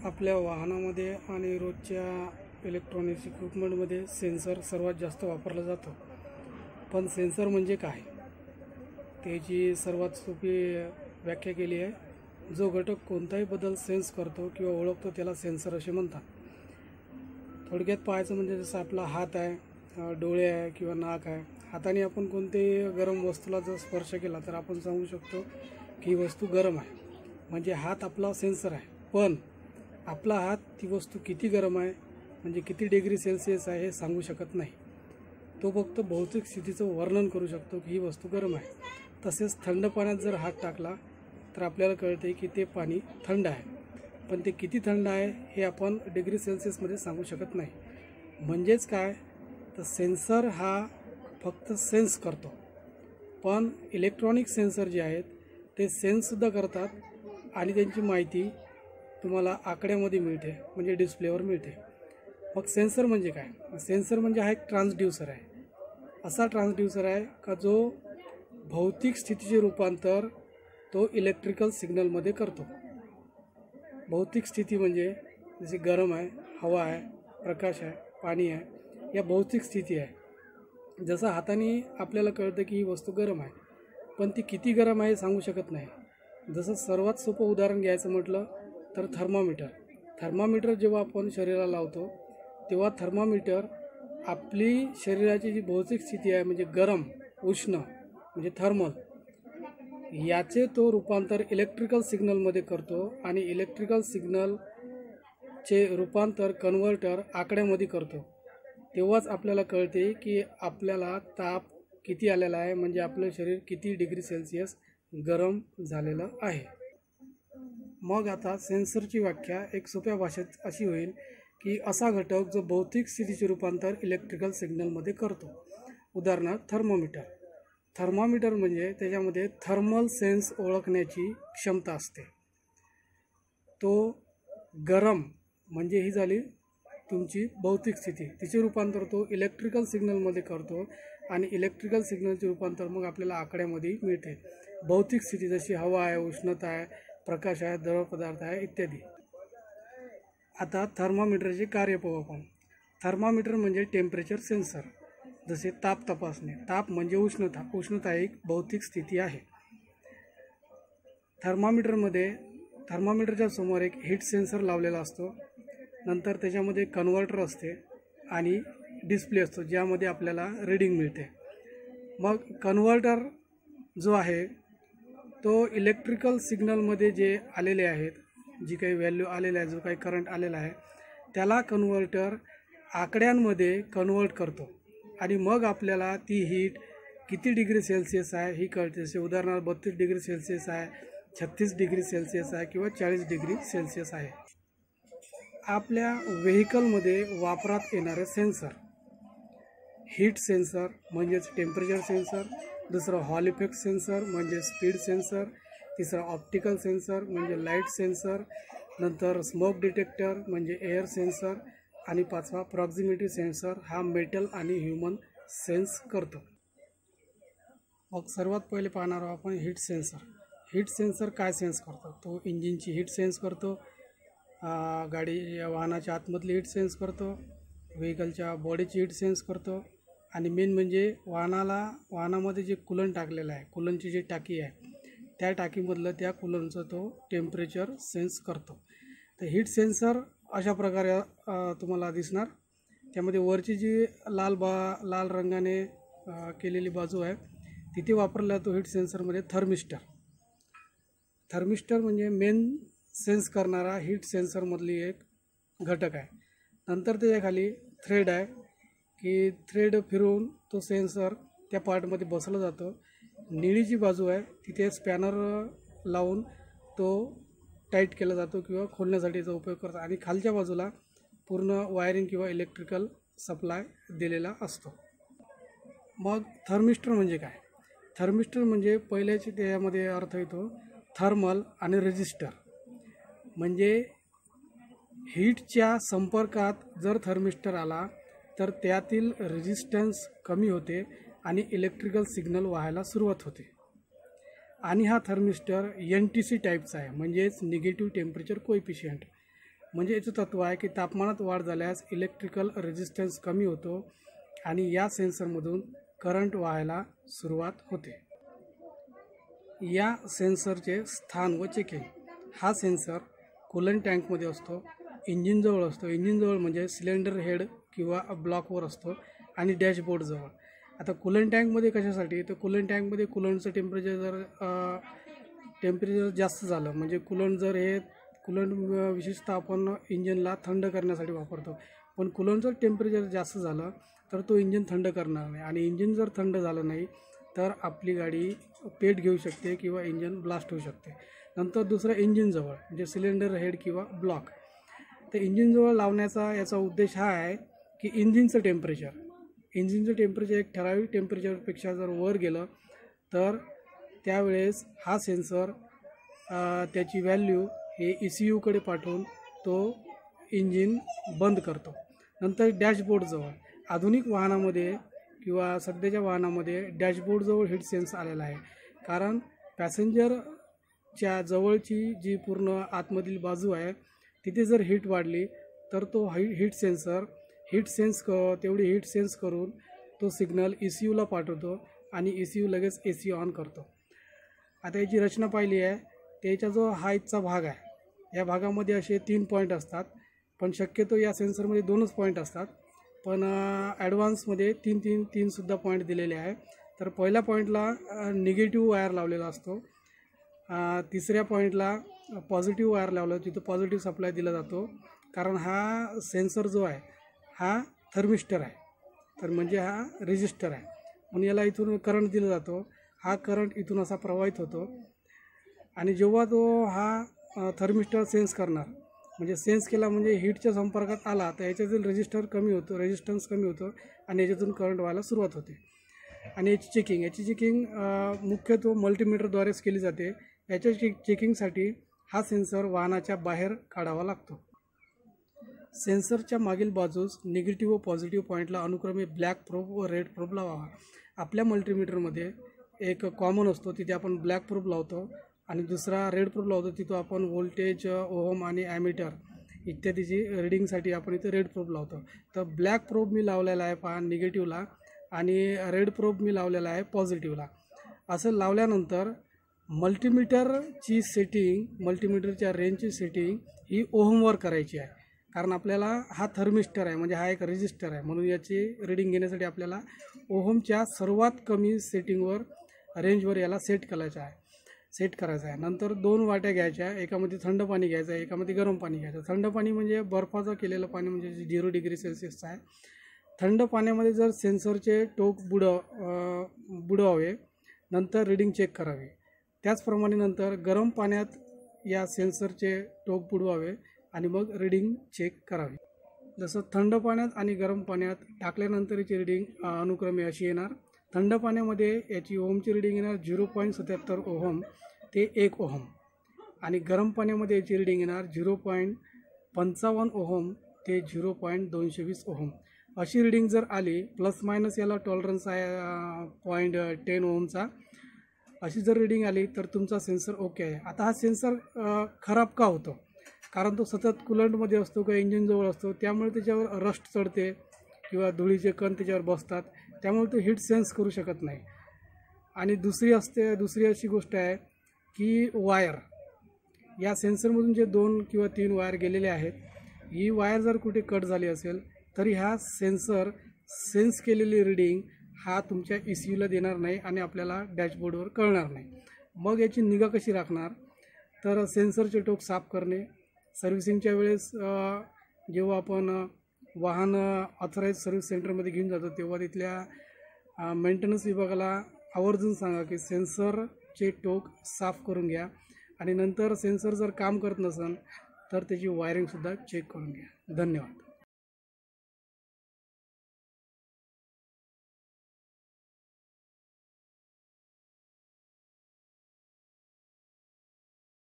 आपल्या वाहनामध्ये आणि रोजच्या इलेक्ट्रॉनिक्स इक्विपमेंटमध्ये सेन्सर सर्वात जास्त वापरला जातो। पण सेन्सर म्हणजे काय त्याची सर्वात सोपी व्याख्या केली आहे। जो घटक कोणताही बदल सेन्स करतो किंवा ओळखतो त्याला सेन्सर असे म्हणतात। थोडक्यात पाहायचं म्हणजे जसं आपला हात आहे, डोळे आहे किंवा नाक आहे, हाताने आपण कोणतेही गरम वस्तूला जर स्पर्श केला तर आपण सांगू शकतो की ही वस्तू गरम आहे, म्हणजे हात आपला सेन्सर आहे। पण आपला हात ती वस्तू किती गरम आहे म्हणजे किती डिग्री सेल्सिअस आहे हे सांगू शकत नाही। तो फक्त भौतिक स्थितीचं वर्णन करू शकतो की ही वस्तू गरम आहे। तसेच थंड पाण्यात जर हात टाकला तर आपल्याला कळते की ते पाणी थंड आहे, पण ते किती थंड आहे हे आपण डिग्री सेल्सिअसमध्ये सांगू शकत नाही। म्हणजेच काय तर सेन्सर हा फक्त सेन्स करतो, पण इलेक्ट्रॉनिक सेन्सर जे आहेत ते सेन्ससुद्धा करतात आणि त्यांची माहिती तुम्हाला आकड्यामध्ये मिळते, म्हणजे डिस्प्लेवर मिळते। मग सेन्सर म्हणजे काय? सेन्सर म्हणजे हा एक ट्रान्सड्यूसर आहे। असा ट्रान्सड्यूसर आहे का जो भौतिक स्थितीचे रूपांतर तो इलेक्ट्रिकल सिग्नलमध्ये करतो। भौतिक स्थिती म्हणजे जसे गरम आहे, हवा आहे, प्रकाश आहे, पाणी आहे, या भौतिक स्थिती आहे। जसं हाताने आपल्याला कळतं की ही वस्तू गरम आहे, पण ती किती गरम आहे सांगू शकत नाही। जसं सर्वात सोपं उदाहरण घ्यायचं म्हटलं तर थर्मामीटर जेव्हा आपण शरीराला लावतो तेव्हा थर्मामीटर आपली शरीराची जी भौतिक स्थिती आहे म्हणजे गरम, उष्ण म्हणजे थर्मल, याचे तो रूपांतर इलेक्ट्रिकल सिग्नलमध्ये करतो आणि इलेक्ट्रिकल सिग्नलचे रूपांतर कन्व्हर्टर आकड्यामध्ये करतो। तेव्हाच आपल्याला कळते की आपल्याला ताप किती आलेला आहे, म्हणजे आपलं शरीर किती डिग्री सेल्सिअस गरम झालेलं आहे। मग आता सेन्सरची व्याख्या एक सोप्या भाषेत अशी होईल की असा घटक जो भौतिक स्थितीचे रूपांतर इलेक्ट्रिकल सिग्नलमध्ये करतो। उदाहरणार्थ थर्मामीटर म्हणजे त्याच्यामध्ये थर्मल सेन्स ओळखण्याची क्षमता असते। तो गरम म्हणजे ही झाली तुमची भौतिक स्थिती, तिचे रूपांतर तो इलेक्ट्रिकल सिग्नलमध्ये करतो आणि इलेक्ट्रिकल सिग्नलचे रूपांतर मग आपल्याला आकड्यामध्ये मिळते। भौतिक स्थिती जशी हवा आहे, उष्णता आहे, प्रकाश आहे, द्रव पदार्थ आहे इत्यादी। आता थर्मामीटरचे कार्य पाहू आपण। थर्मामीटर म्हणजे टेम्परेचर सेन्सर। जसे ताप तपासणे, ताप म्हणजे उष्णता एक भौतिक स्थिती आहे। थर्मामीटरच्या समोर एक हीट सेन्सर लावलेला असतो, नंतर त्याच्यामध्ये कन्व्हर्टर असते आणि डिस्प्ले असतो ज्यामध्ये आपल्याला रीडिंग मिळते। मग कन्व्हर्टर जो आहे तो इलेक्ट्रिकल सिग्नलमध्ये जे आलेले आहेत, जी काही व्हॅल्यू आलेली आहे, जो काही करंट आलेला आहे त्याला कन्व्हर्टर आकड्यांमध्ये कन्व्हर्ट करतो आणि मग आपल्याला ती हीट किती डिग्री सेल्सिअस आहे ही कळते। जसे उदाहरणार्थ 32 डिग्री सेल्सिअस आहे, 36 डिग्री सेल्सिअस आहे किंवा 40 डिग्री सेल्सिअस आहे। आपल्या व्हेकलमध्ये वापरात येणारे सेन्सर, हीट सेन्सर म्हणजेच टेम्परेचर सेन्सर, दुसरं हॉल इफेक्ट सेन्सर म्हणजे स्पीड सेन्सर, तिसरं ऑप्टिकल सेन्सर म्हणजे लाईट सेन्सर, नंतर स्मोक डिटेक्टर म्हणजे एअर सेन्सर आणि पाचवा प्रॉक्झिमिटी सेन्सर, हा मेटल आणि ह्युमन सेन्स करतो। मग सर्वात पहिले पाहणार आहोत आपण हीट सेन्सर। हीट सेन्सर काय सेन्स करतो? तो इंजिनची हीट सेन्स करतो, वाहनाच्या आतमधली हीट सेन्स करतो, व्हेकलच्या बॉडीची हीट सेन्स करतो आणि मेन म्हणजे वाहनामध्ये जे कूलन टाकलेलं आहे, कूलनची जी टाकी आहे त्या टाकीमधलं त्या कूलनचं तो टेम्परेचर सेन्स करतो। तर हीट सेन्सर अशा प्रकारे तुम्हाला दिसणार। त्यामध्ये वरची जी लाल रंगाने केलेली बाजू आहे तिथे वापरला तो हीट सेन्सरमध्ये थर्मिस्टर म्हणजे मेन सेन्स करणारा हीट सेन्सरमधली एक घटक आहे। नंतर त्याच्याखाली थ्रेड आहे की थ्रेड फिरवून तो सेन्सर त्या पार्टमध्ये बसवला जातो। निळी जी बाजू आहे तिथे स्पॅनर लावून तो टाईट केला जातो किंवा खोलण्यासाठीचा उपयोग करतो आणि खालच्या बाजूला पूर्ण वायरिंग किंवा इलेक्ट्रिकल सप्लाय दिलेला असतो। मग थर्मिस्टर म्हणजे काय? थर्मिस्टर म्हणजे पहिल्याची त्यामध्ये अर्थ येतो थर्मल आणि रेजिस्टर, म्हणजे हीटच्या संपर्कात जर थर्मिस्टर आला तर त्यातील रेजिस्टन्स कमी होते आणि इलेक्ट्रिकल सिग्नल व्हायला सुरुवात होते। आणि हा थर्मिस्टर NTC टाईपचा आहे, म्हणजेच निगेटिव्ह टेम्परेचर कोएफिशियंट। म्हणजे याचं तत्त्व आहे की तापमानात वाढ झाल्यास इलेक्ट्रिकल रेझिस्टन्स कमी होतो आणि या सेन्सरमधून करंट वाहायला सुरुवात होते. या सेन्सरचे स्थान व चेकिंग. हा सेन्सर कूलंट टँकमध्ये असतो, इंजिनजवळ असतो. इंजिनजवळ म्हणजे सिलेंडर हेड किंवा ब्लॉकवर असतो आणि डॅशबोर्डजवळ. आता कूलंट टँकमध्ये कशासाठी, तर कूलंट टँकमध्ये कूलंटचं टेम्परेचर जास्त झालं म्हणजे कूलंट विशेषतः आपण इंजिनला थंड करण्यासाठी वापरतो, पण कूलंटचं टेम्परेचर जास्त झालं तर तो इंजिन थंड करणार नाही आणि इंजिन जर थंड झालं नाही तर आपली गाडी पेट घेऊ शकते किंवा इंजिन ब्लास्ट होऊ शकते. नंतर दुसरं इंजिनजवळ म्हणजे सिलेंडर हेड किंवा ब्लॉक. तर इंजिनजवळ लावण्याचा याचा उद्देश हा आहे की इंजिनचं टेम्परेचर एक ठराविक टेम्परेचरपेक्षा जर वर गेलं तर त्यावेळेस हा सेन्सर त्याची व्हॅल्यू हे ECUकडे पाठवून तो इंजिन बंद करतो. नंतर डॅशबोर्डजवळ आधुनिक वाहनामध्ये किंवा सध्याच्या वाहनामध्ये डॅशबोर्डजवळ हीट सेन्स आलेला आहे. कारण पॅसेंजरच्या जवळची जी पूर्ण आतमधील बाजू आहे तिथे जर हीट वाढली तर तो तेवढी हीट सेन्स करून तो सिग्नल ECUला पाठवतो आणि ECU लगेच AC ऑन करतो. आता याची रचना पाहिली आहे, त्याचा जो हाईटचा भाग आहे या भागामध्ये असे 3 पॉईंट असतात, पण शक्यतो या सेन्सरमध्ये 2च पॉईंट असतात, पण ॲडव्हान्समध्ये 3 सुद्धा पॉईंट दिलेले आहे. तर पहिल्या पॉईंटला निगेटिव्ह वायर लावलेला असतो, तिसऱ्या पॉईंटला पॉझिटिव्ह वायर लावला, तिथं पॉझिटिव्ह सप्लाय दिला जातो. कारण हा सेन्सर जो आहे हा थर्मिस्टर आहे, तर म्हणजे हा रेजिस्टर आहे, म्हणून याला इथून करंट दिला जातो. हा करंट इथून असा प्रवाहित होतो आणि जेव्हा तो हा थर्मिस्टर सेन्स केला म्हणजे हीटच्या संपर्कात आला तर याच्यातील रेजिस्टन्स कमी होतो आणि याच्यातून करंट व्हायला सुरुवात होते. आणि याची चेकिंग मुख्यत्वे मल्टीमीटरद्वारेच केली जाते. याच्या चेकिंगसाठी हा सेन्सर वाहनाच्या बाहेर काढावा लागतो. सेन्सरच्या मागील बाजूस निगेटिव्ह व पॉझिटिव्ह पॉईंटला अनुक्रमे ब्लॅक प्रोब व रेड प्रोब लावावा. आपल्या मल्टीमीटरमध्ये एक कॉमन असतो, तिथे आपण ब्लॅक प्रोब लावतो आणि दुसरा रेड प्रोब लावतो, तिथं आपण व्होल्टेज, ओहम आणि ॲमीटर इत्यादीची रिडिंगसाठी आपण इथे रेड प्रोब लावतो. तर ब्लॅक प्रोब मी लावलेला आहे पहा निगेटिव्हला आणि रेड प्रोब मी लावलेला आहे पॉझिटिव्हला. असं लावल्यानंतर मल्टीमीटरच्या रेंजची सेटिंग ही ओहमवर करायची आहे. कारण आपल्याला हा थर्मिस्टर आहे म्हणजे हा एक रेजिस्टर आहे, म्हणून याची रिडिंग घेण्यासाठी आपल्याला ओहमच्या सर्वात कमी रेंजवर याला सेट करायचं आहे. नंतर 2 वाट्या घ्यायच्या, एकामध्ये थंड पाणी घ्यायचं आहे, एकामध्ये गरम पाणी घ्यायचं. थंड पाणी म्हणजे बर्फाचं केलेलं पाणी म्हणजे 0 डिग्री सेल्सिअसचं आहे. थंड पाण्यामध्ये जर सेन्सरचे टोक बुडवावे, नंतर रिडिंग चेक करावी. त्याचप्रमाणे नंतर गरम पाण्यात या सेन्सरचे टोक बुडवावे आणि मग रिडिंग चेक करावी. जसं थंड पाण्यात आणि गरम पाण्यात टाकल्यानंतर याची रिडिंग अनुक्रमे अशी येणार. थंड पाण्यामध्ये याची ओहमची रिडिंग येणार 0.77 ओहम ते 1 ओहम आणि गरम पाण्यामध्ये याची रिडिंग येणार 0.55 ओहम ते 0.220 ओहम. अशी रिडिंग जर आली, प्लस मायनस याला टॉलरन्स आहे 0.10 ओहमचा, अशी जर रिडिंग आली तर तुमचा सेन्सर ओके आहे. आता हा सेन्सर खराब का होतो, कारण तो सतत कूलंटमध्ये असतो किंवा इंजिनजवळ असतो, त्यामुळे त्याच्यावर रस्ट चढते किंवा धुळीचे कण त्याच्यावर बसतात, त्यामुळे तो हीट सेन्स करू शकत नाही. आणि दुसरी अशी गोष्ट आहे की वायर, या सेन्सरमधून जे 2 किंवा 3 वायर गेलेले आहेत, ही वायर जर कुठे कट झाली असेल तरी हा सेन्सर सेन्स केलेली रिडिंग हा तुमच्या ECUला देणार नाही आणि आपल्याला डॅशबोर्डवर कळणार नाही. मग याची निगा कशी राखणार, तर सेन्सरचे टोक साफ करणे. सर्व्हिसिंगच्या वेळेस जेव्हा आपण वाहन ऑथराईज सर्व्हिस सेंटरमध्ये घेऊन जातो तेव्हा तिथल्या मेंटेनन्स विभागाला आवर्जून सांगा की सेन्सरचे टोक साफ करून घ्या आणि नंतर सेन्सर जर काम करत नसेल तर त्याची वायरिंगसुद्धा चेक करून घ्या. धन्यवाद.